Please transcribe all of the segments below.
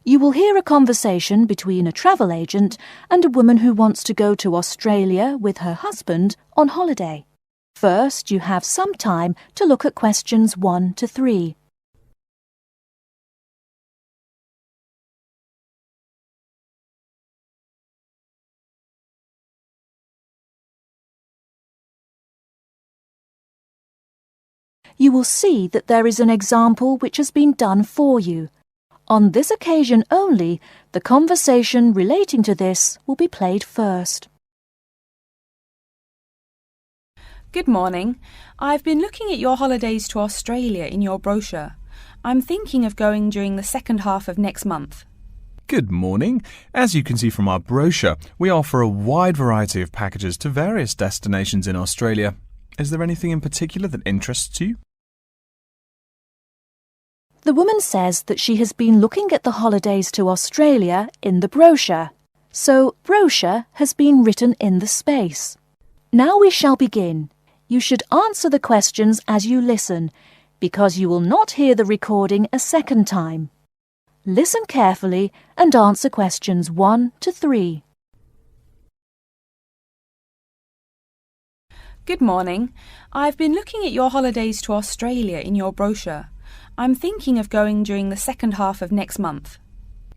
You will hear a conversation between a travel agent and a woman who wants to go to Australia with her husband on holiday. First, you have some time to look at questions 1 to 3. You will see that there is an example which has been done for you. On this occasion only, the conversation relating to this will be played first. Good morning. I've been looking at your holidays to Australia in your brochure. I'm thinking of going during the second half of next month. Good morning. As you can see from our brochure, we offer a wide variety of packages to various destinations in Australia. Is there anything in particular that interests you? The woman says that she has been looking at the holidays to Australia in the brochure. So, brochure has been written in the space. Now we shall begin. You should answer the questions as you listen, because you will not hear the recording a second time. Listen carefully and answer questions 1 to 3. Good morning. I've been looking at your holidays to Australia in your brochure. I'm thinking of going during the second half of next month.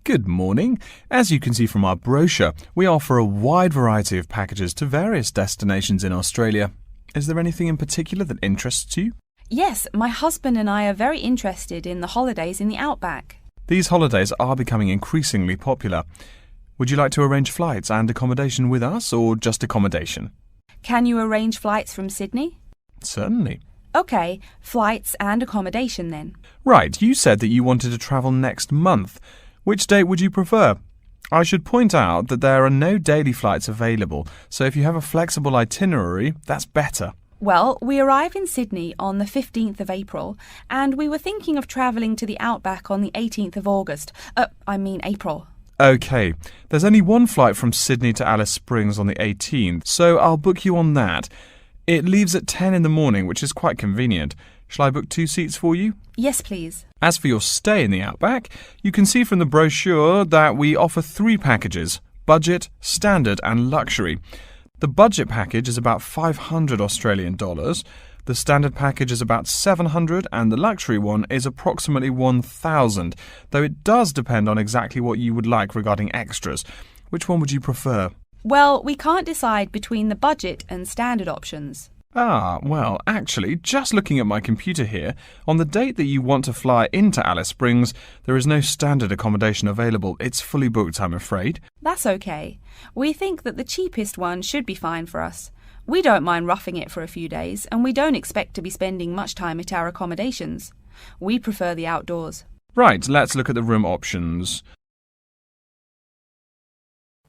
Good morning. As you can see from our brochure, we offer a wide variety of packages to various destinations in Australia. Is there anything in particular that interests you? Yes, my husband and I are very interested in the holidays in the outback. These holidays are becoming increasingly popular. Would you like to arrange flights and accommodation with us, or just accommodation? Can you arrange flights from Sydney? Certainly. OK, flights and accommodation then. Right, you said that you wanted to travel next month. Which date would you prefer? I should point out that there are no daily flights available, so if you have a flexible itinerary, that's better. Well, we arrive in Sydney on the 15th of April, and we were thinking of travelling to the outback on the 18th of August. April. OK, there's only one flight from Sydney to Alice Springs on the 18th, so I'll book you on that. It leaves at 10 in the morning, which is quite convenient. Shall I book 2 seats for you? Yes, please. As for your stay in the outback, you can see from the brochure that we offer 3 packages: budget, standard and luxury. The budget package is about $500 Australian dollars, the standard package is about $700 and the luxury one is approximately $1,000, though it does depend on exactly what you would like regarding extras. Which one would you prefer? Well, we can't decide between the budget and standard options. Well, actually, just looking at my computer here, on the date that you want to fly into Alice Springs, there is no standard accommodation available. It's fully booked, I'm afraid. That's okay. We think that the cheapest one should be fine for us. We don't mind roughing it for a few days, and we don't expect to be spending much time at our accommodations. We prefer the outdoors. Right, let's look at the room options.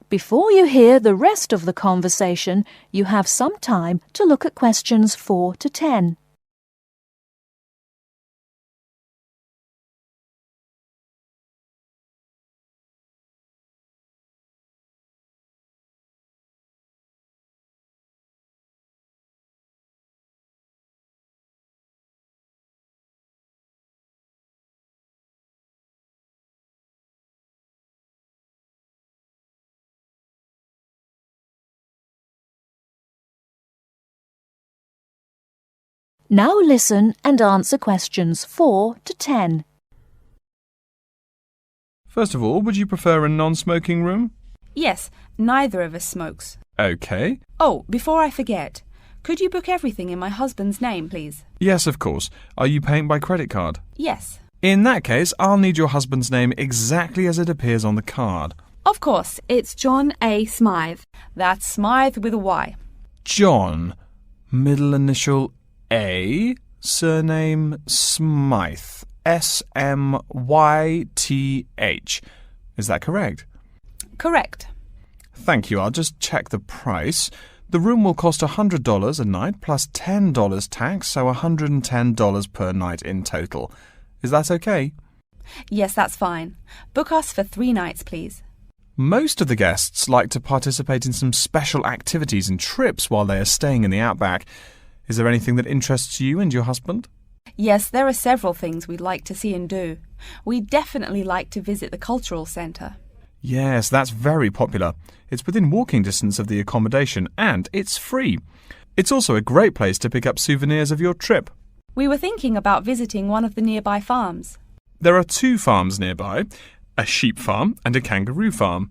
Before you hear the rest of the conversation, you have some time to look at questions 4 to 10. Now listen and answer questions 4 to 10. First of all, would you prefer a non-smoking room? Yes, neither of us smokes. OK. Oh, before I forget, could you book everything in my husband's name, please? Yes, of course. Are you paying by credit card? Yes. In that case, I'll need your husband's name exactly as it appears on the card. Of course, it's John A. Smythe. That's Smythe with a Y. John, middle initial A, surname Smythe, S-M-Y-T-H. Is that correct? Correct. Thank you. I'll just check the price. The room will cost $100 a night plus $10 tax, so $110 per night in total. Is that okay? Yes, that's fine. Book us for 3 nights, please. Most of the guests like to participate in some special activities and trips while they are staying in the outback. Is there anything that interests you and your husband? Yes, there are several things we'd like to see and do. We'd definitely like to visit the cultural centre. Yes, that's very popular. It's within walking distance of the accommodation and it's free. It's also a great place to pick up souvenirs of your trip. We were thinking about visiting one of the nearby farms. There are 2 farms nearby, a sheep farm and a kangaroo farm.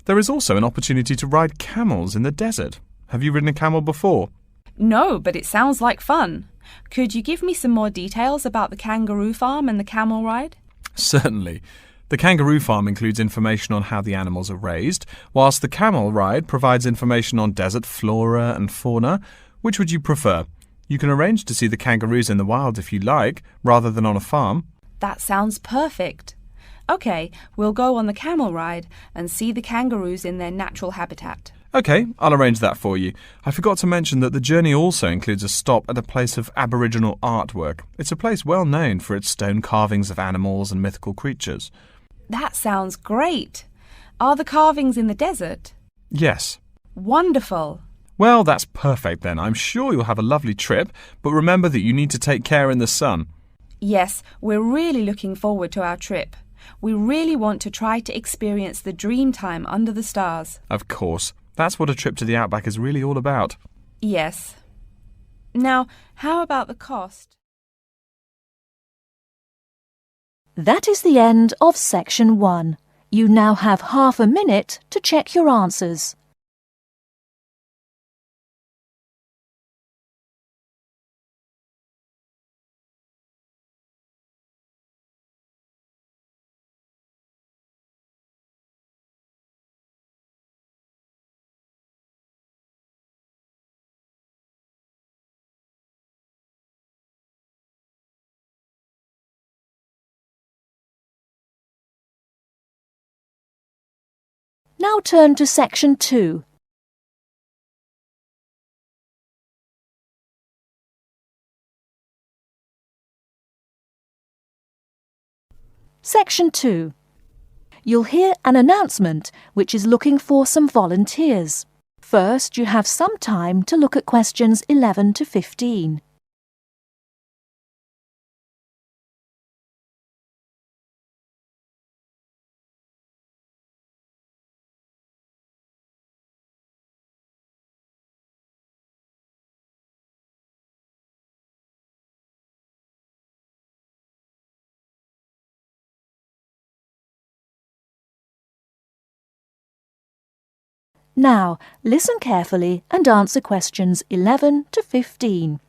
There is also an opportunity to ride camels in the desert. Have you ridden a camel before? No, but it sounds like fun. Could you give me some more details about the kangaroo farm and the camel ride? Certainly. The kangaroo farm includes information on how the animals are raised, whilst the camel ride provides information on desert flora and fauna. Which would you prefer? You can arrange to see the kangaroos in the wild if you like, rather than on a farm. That sounds perfect. OK, we'll go on the camel ride and see the kangaroos in their natural habitat. OK, I'll arrange that for you. I forgot to mention that the journey also includes a stop at a place of Aboriginal artwork. It's a place well known for its stone carvings of animals and mythical creatures. That sounds great. Are the carvings in the desert? Yes. Wonderful. Well, that's perfect then. I'm sure you'll have a lovely trip, but remember that you need to take care in the sun. Yes, we're really looking forward to our trip. We really want to try to experience the dream time under the stars. Of course. That's what a trip to the outback is really all about. Yes. Now, how about the cost? That is the end of section 1. You now have half a minute to check your answers. Now turn to section 2. Section 2. You'll hear an announcement which is looking for some volunteers. First, you have some time to look at questions 11 to 15. Now, listen carefully and answer questions 11 to 15.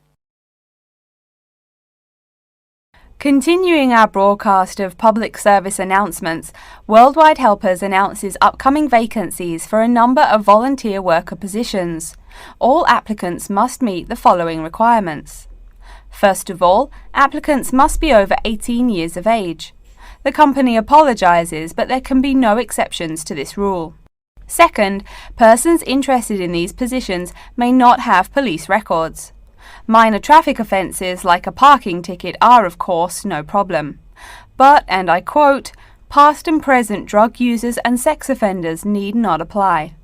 Continuing our broadcast of public service announcements, Worldwide Helpers announces upcoming vacancies for a number of volunteer worker positions. All applicants must meet the following requirements. First of all, applicants must be over 18 years of age. The company apologises, but there can be no exceptions to this rule. Second, persons interested in these positions may not have police records. Minor traffic offences like a parking ticket are, of course, no problem. But, and I quote, past and present drug users and sex offenders need not apply.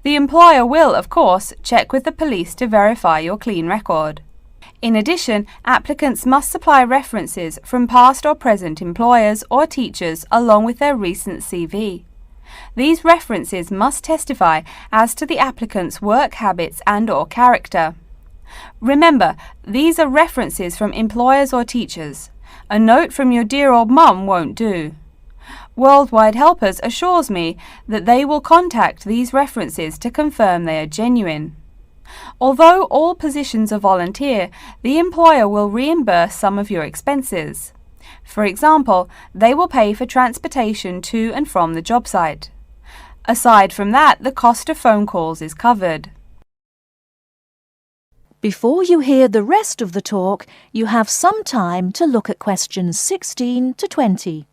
The employer will, of course, check with the police to verify your clean record. In addition, applicants must supply references from past or present employers or teachers along with their recent CV. These references must testify as to the applicant's work habits and/or character. Remember, these are references from employers or teachers. A note from your dear old mum won't do. Worldwide Helpers assures me that they will contact these references to confirm they are genuine. Although all positions are volunteer, the employer will reimburse some of your expenses. For example, they will pay for transportation to and from the job site. Aside from that, the cost of phone calls is covered. Before you hear the rest of the talk, you have some time to look at questions 16 to 20.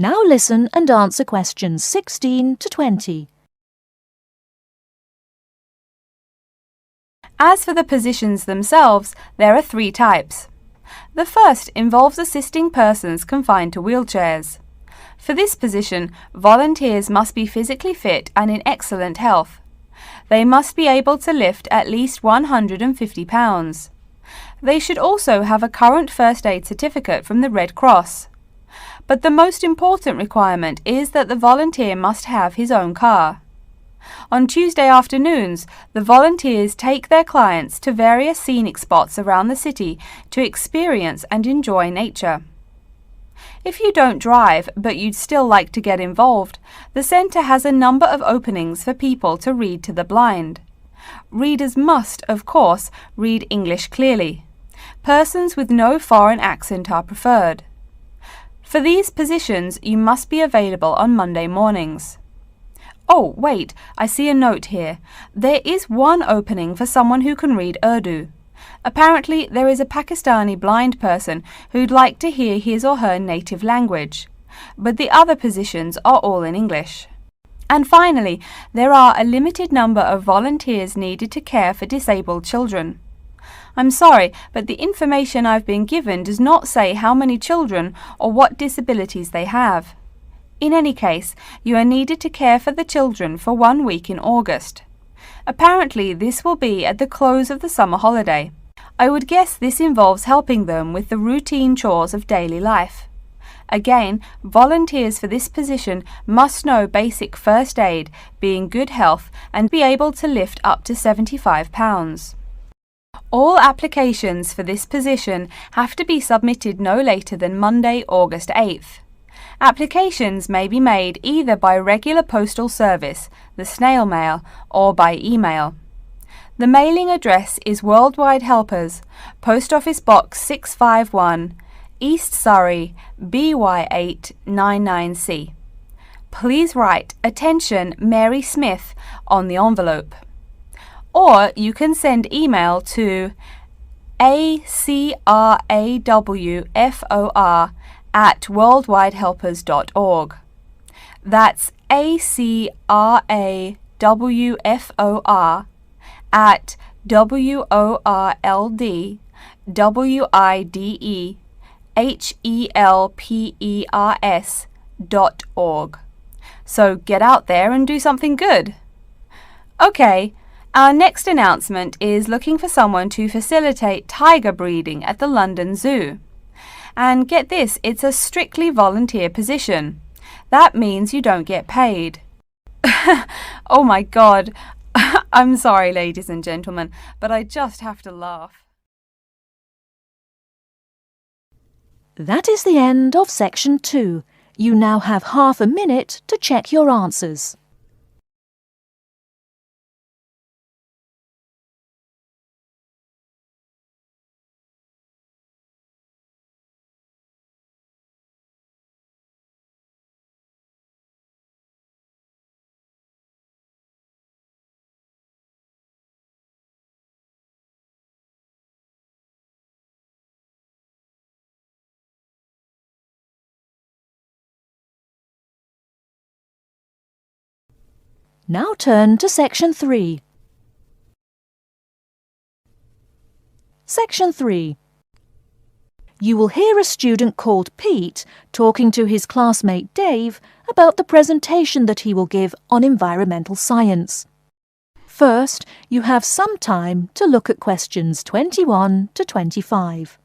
Now listen and answer questions 16 to 20. As for the positions themselves, there are 3 types. The first involves assisting persons confined to wheelchairs. For this position, volunteers must be physically fit and in excellent health. They must be able to lift at least 150 pounds. They should also have a current first aid certificate from the Red Cross. But the most important requirement is that the volunteer must have his own car. On Tuesday afternoons, the volunteers take their clients to various scenic spots around the city to experience and enjoy nature. If you don't drive, but you'd still like to get involved, the centre has a number of openings for people to read to the blind. Readers must, of course, read English clearly. Persons with no foreign accent are preferred. For these positions, you must be available on Monday mornings. Oh, wait, I see a note here. There is one opening for someone who can read Urdu. Apparently, there is a Pakistani blind person who'd like to hear his or her native language, but the other positions are all in English. And finally, there are a limited number of volunteers needed to care for disabled children. I'm sorry, but the information I've been given does not say how many children or what disabilities they have. In any case, you are needed to care for the children for 1 week in August. Apparently, this will be at the close of the summer holiday. I would guess this involves helping them with the routine chores of daily life. Again, volunteers for this position must know basic first aid, be in good health, and be able to lift up to 75 pounds. All applications for this position have to be submitted no later than Monday, August 8th. Applications may be made either by regular postal service, the snail mail, or by email. The mailing address is Worldwide Helpers, Post Office Box 651, East Surrey, BY8 99C. Please write "Attention Mary Smith" on the envelope. Or you can send email to acrawfor@worldwidehelpers.org. That's acrawfor@worldwidehelpers.org. So get out there and do something good. Okay, our next announcement is looking for someone to facilitate tiger breeding at the London Zoo. And get this, it's a strictly volunteer position. That means you don't get paid. Oh my God. I'm sorry, ladies and gentlemen, but I just have to laugh. That is the end of section 2. You now have half a minute to check your answers. Now turn to section 3. Section 3. You will hear a student called Pete talking to his classmate Dave about the presentation that he will give on environmental science. First, you have some time to look at questions 21 to 25.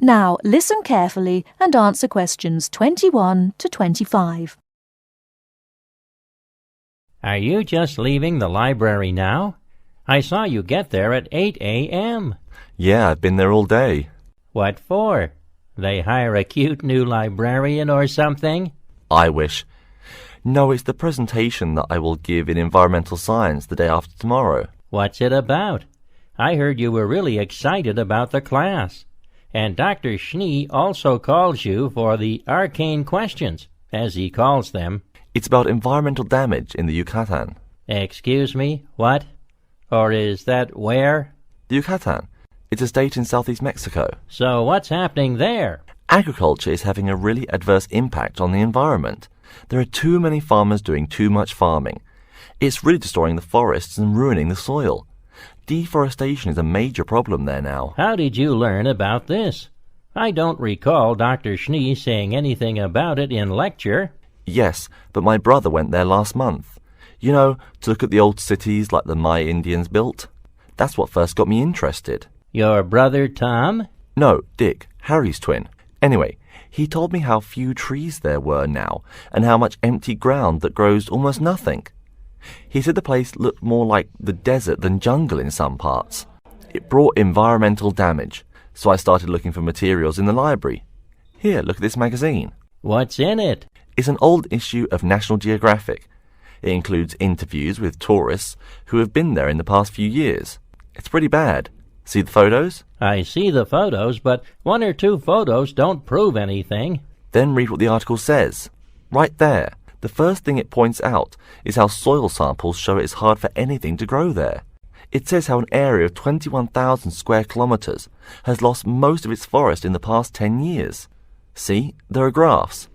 Now listen carefully and answer questions 21 to 25. Are you just leaving the library now? I saw you get there at 8 a.m. Yeah, I've been there all day. What for? They hire a cute new librarian or something? I wish. No, it's the presentation that I will give in environmental science the day after tomorrow. What's it about? I heard you were really excited about the class. And Dr. Schnee also calls you for the arcane questions, as he calls them. It's about environmental damage in the Yucatan. Excuse me, what? Or is that where? The Yucatan. It's a state in southeast Mexico. So what's happening there? Agriculture is having a really adverse impact on the environment. There are too many farmers doing too much farming. It's really destroying the forests and ruining the soil. Deforestation is a major problem there now. How did you learn about this? I don't recall Dr. Schnee saying anything about it in lecture. Yes, but my brother went there last month. You know, to look at the old cities like the Maya Indians built. That's what first got me interested. Your brother Tom? No, Dick, Harry's twin. Anyway, he told me how few trees there were now, and how much empty ground that grows almost nothing. He said the place looked more like the desert than jungle in some parts. It brought environmental damage, so I started looking for materials in the library. Here, look at this magazine. What's in it? It's an old issue of National Geographic. It includes interviews with tourists who have been there in the past few years. It's pretty bad. See the photos? I see the photos, but one or two photos don't prove anything. Then read what the article says. Right there. The first thing it points out is how soil samples show it's hard for anything to grow there. It says how an area of 21,000 square kilometers has lost most of its forest in the past 10 years. See, there are graphs.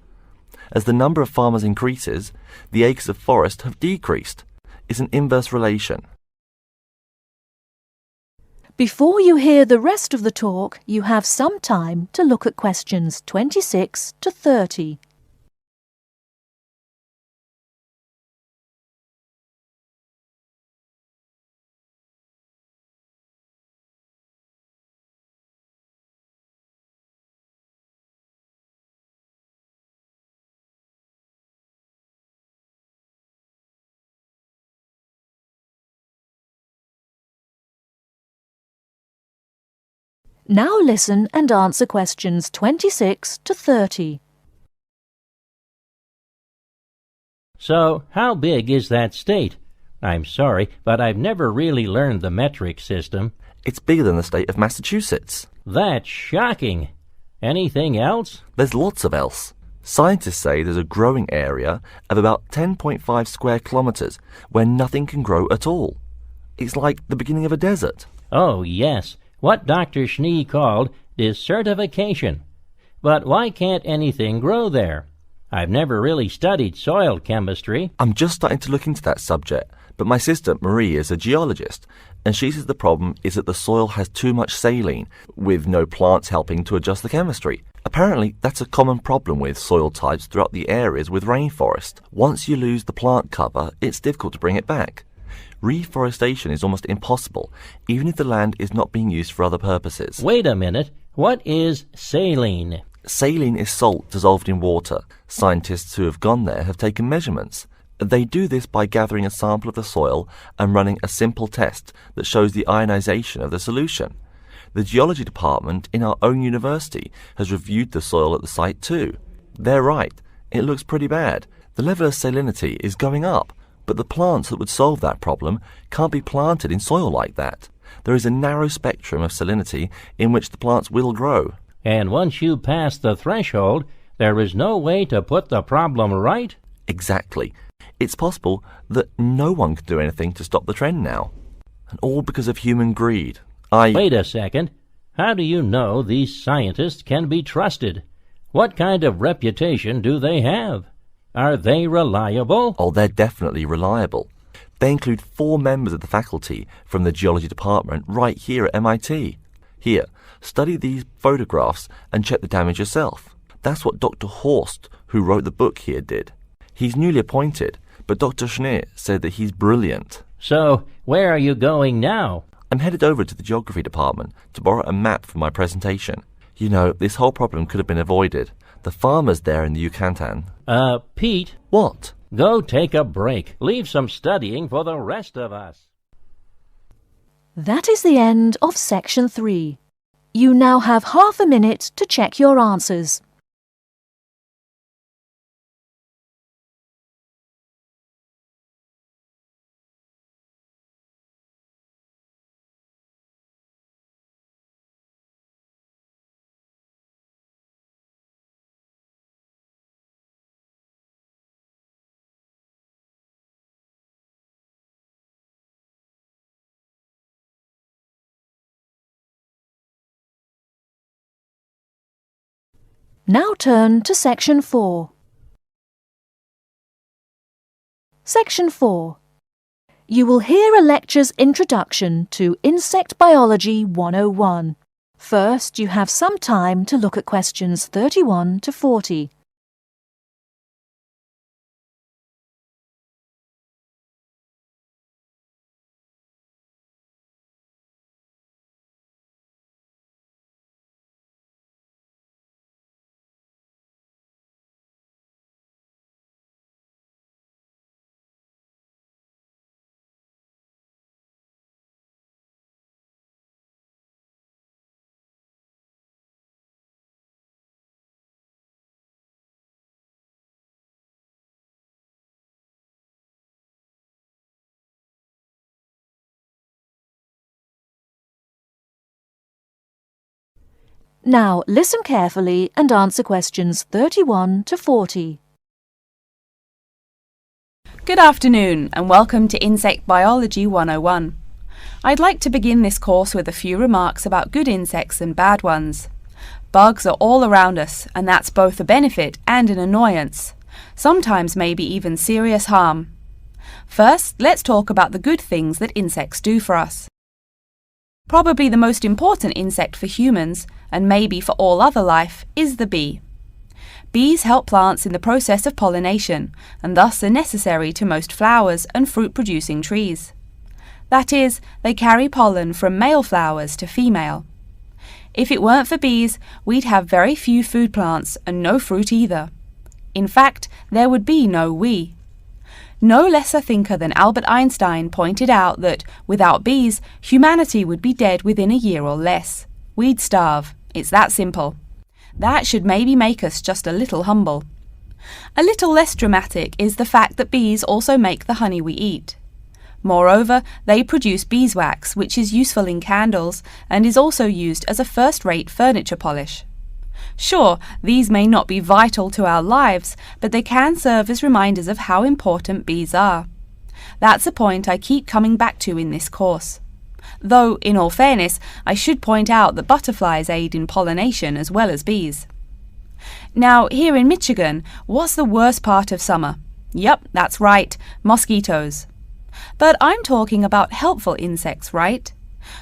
As the number of farmers increases, the acres of forest have decreased. It's an inverse relation. Before you hear the rest of the talk, you have some time to look at questions 26 to 30. Now listen and answer questions 26 to 30. So, how big is that state? I'm sorry, but I've never really learned the metric system. It's bigger than the state of Massachusetts. That's shocking. Anything else? There's lots of else. Scientists say there's a growing area of about 10.5 square kilometers where nothing can grow at all. It's like the beginning of a desert. Oh, yes. What Dr. Schnee called desertification. But why can't anything grow there? I've never really studied soil chemistry. I'm just starting to look into that subject, but my sister Marie is a geologist, and she says the problem is that the soil has too much saline, with no plants helping to adjust the chemistry. Apparently, that's a common problem with soil types throughout the areas with rainforest. Once you lose the plant cover, it's difficult to bring it back. Reforestation is almost impossible, even if the land is not being used for other purposes. Wait a minute. What is saline? Saline is salt dissolved in water. Scientists who have gone there have taken measurements. They do this by gathering a sample of the soil and running a simple test that shows the ionization of the solution. The geology department in our own university has reviewed the soil at the site too. They're right. It looks pretty bad. The level of salinity is going up. But the plants that would solve that problem can't be planted in soil like that. There is a narrow spectrum of salinity in which the plants will grow. And once you pass the threshold, there is no way to put the problem right? Exactly. It's possible that no one can do anything to stop the trend now. And all because of human greed. Wait a second. How do you know these scientists can be trusted? What kind of reputation do they have? Are they reliable? Oh, they're definitely reliable. They include 4 members of the faculty from the geology department right here at MIT. Here, study these photographs and check the damage yourself. That's what Dr. Horst, who wrote the book here, did. He's newly appointed, but Dr. Schnee said that he's brilliant. So, where are you going now? I'm headed over to the geography department to borrow a map for my presentation. You know, this whole problem could have been avoided. The farmers there in the Yucatan... Pete? What? Go take a break. Leave some studying for the rest of us. That is the end of section 3. You now have half a minute to check your answers. Now turn to Section 4. Section 4. You will hear a lecture's introduction to Insect Biology 101. First, you have some time to look at questions 31 to 40. Now listen carefully and answer questions 31 to 40. Good afternoon and welcome to Insect Biology 101. I'd like to begin this course with a few remarks about good insects and bad ones. Bugs are all around us, and that's both a benefit and an annoyance, sometimes maybe even serious harm. First, let's talk about the good things that insects do for us. Probably the most important insect for humans, and maybe for all other life, is the bee. Bees help plants in the process of pollination, and thus are necessary to most flowers and fruit-producing trees. That is, they carry pollen from male flowers to female. If it weren't for bees, we'd have very few food plants and no fruit either. In fact, there would be no we. No less a thinker than Albert Einstein pointed out that, without bees, humanity would be dead within a year or less. We'd starve. It's that simple. That should maybe make us just a little humble. A little less dramatic is the fact that bees also make the honey we eat. Moreover, they produce beeswax, which is useful in candles and is also used as a first-rate furniture polish. Sure, these may not be vital to our lives, but they can serve as reminders of how important bees are. That's a point I keep coming back to in this course. Though, in all fairness, I should point out that butterflies aid in pollination as well as bees. Now, here in Michigan, what's the worst part of summer? Yep, that's right, mosquitoes. But I'm talking about helpful insects, right?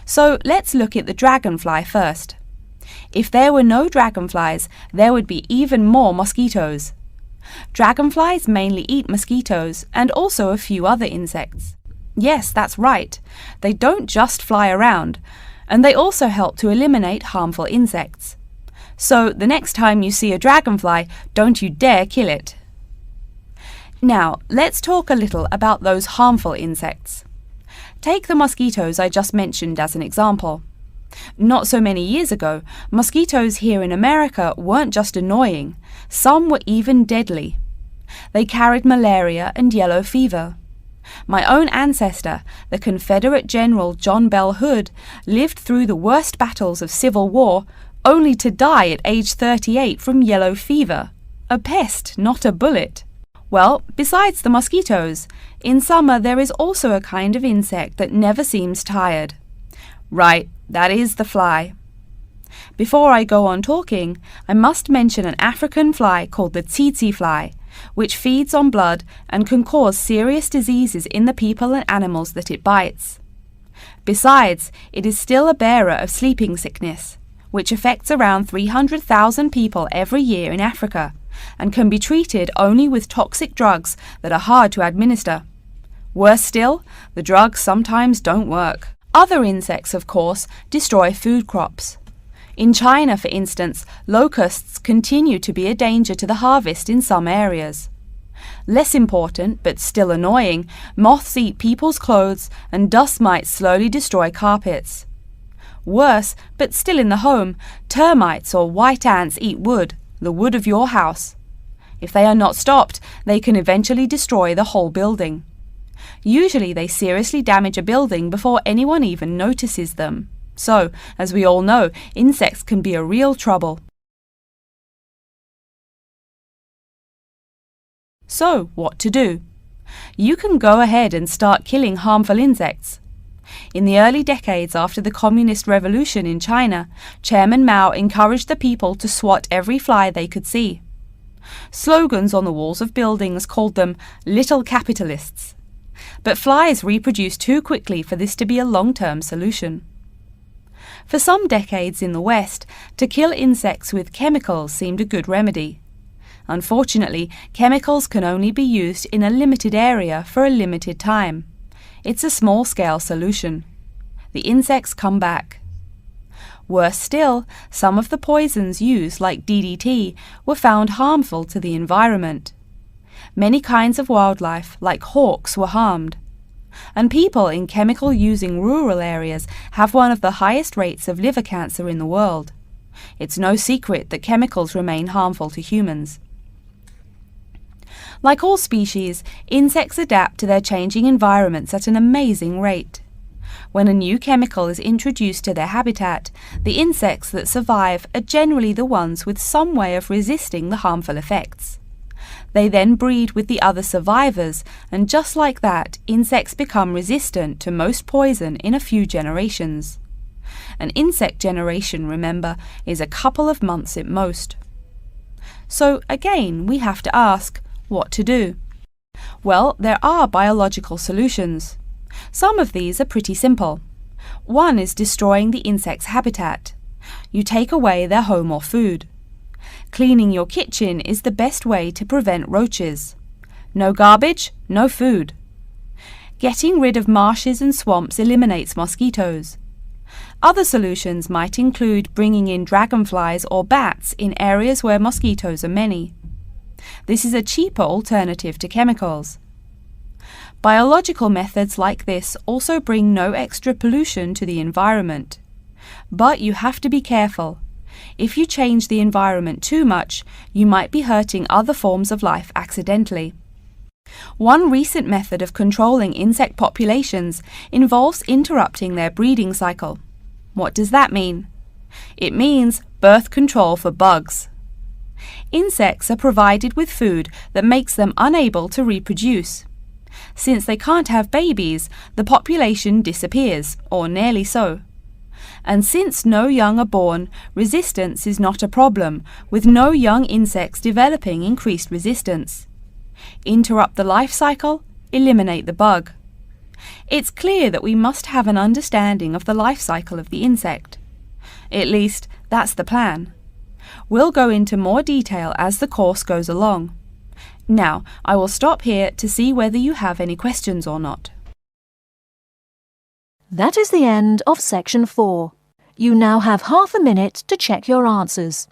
So let's look at the dragonfly first. If there were no dragonflies, there would be even more mosquitoes. Dragonflies mainly eat mosquitoes and also a few other insects. Yes, that's right. They don't just fly around, and they also help to eliminate harmful insects. So the next time you see a dragonfly, don't you dare kill it. Now, let's talk a little about those harmful insects. Take the mosquitoes I just mentioned as an example. Not so many years ago, mosquitoes here in America weren't just annoying, some were even deadly. They carried malaria and yellow fever. My own ancestor, the Confederate General John Bell Hood, lived through the worst battles of Civil War, only to die at age 38 from yellow fever. A pest, not a bullet. Well, besides the mosquitoes, in summer there is also a kind of insect that never seems tired. Right, that is the fly. Before I go on talking, I must mention an African fly called the tsetse fly, which feeds on blood and can cause serious diseases in the people and animals that it bites. Besides, it is still a bearer of sleeping sickness, which affects around 300,000 people every year in Africa, and can be treated only with toxic drugs that are hard to administer. Worse still, the drugs sometimes don't work. Other insects, of course, destroy food crops. In China, for instance, locusts continue to be a danger to the harvest in some areas. Less important, but still annoying, moths eat people's clothes and dust mites slowly destroy carpets. Worse, but still in the home, termites or white ants eat wood, the wood of your house. If they are not stopped, they can eventually destroy the whole building. Usually they seriously damage a building before anyone even notices them. So, as we all know, insects can be a real trouble. So, what to do? You can go ahead and start killing harmful insects. In the early decades after the Communist Revolution in China, Chairman Mao encouraged the people to swat every fly they could see. Slogans on the walls of buildings called them little capitalists. But flies reproduce too quickly for this to be a long-term solution. For some decades in the West, to kill insects with chemicals seemed a good remedy. Unfortunately, chemicals can only be used in a limited area for a limited time. It's a small-scale solution. The insects come back. Worse still, some of the poisons used, like DDT, were found harmful to the environment. Many kinds of wildlife, like hawks, were harmed. And people in chemical-using rural areas have one of the highest rates of liver cancer in the world. It's no secret that chemicals remain harmful to humans. Like all species, insects adapt to their changing environments at an amazing rate. When a new chemical is introduced to their habitat, the insects that survive are generally the ones with some way of resisting the harmful effects. They then breed with the other survivors, and just like that, insects become resistant to most poison in a few generations. An insect generation, remember, is a couple of months at most. So again, we have to ask, what to do? Well, there are biological solutions. Some of these are pretty simple. One is destroying the insect's habitat. You take away their home or food. Cleaning your kitchen is the best way to prevent roaches. No garbage, no food. Getting rid of marshes and swamps eliminates mosquitoes. Other solutions might include bringing in dragonflies or bats in areas where mosquitoes are many. This is a cheaper alternative to chemicals. Biological methods like this also bring no extra pollution to the environment. But you have to be careful. If you change the environment too much, you might be hurting other forms of life accidentally. One recent method of controlling insect populations involves interrupting their breeding cycle. What does that mean? It means birth control for bugs. Insects are provided with food that makes them unable to reproduce. Since they can't have babies, the population disappears, or nearly so. And since no young are born, resistance is not a problem, with no young insects developing increased resistance. Interrupt the life cycle, eliminate the bug. It's clear that we must have an understanding of the life cycle of the insect. At least, that's the plan. We'll go into more detail as the course goes along. Now, I will stop here to see whether you have any questions or not. That is the end of section 4. You now have half a minute to check your answers.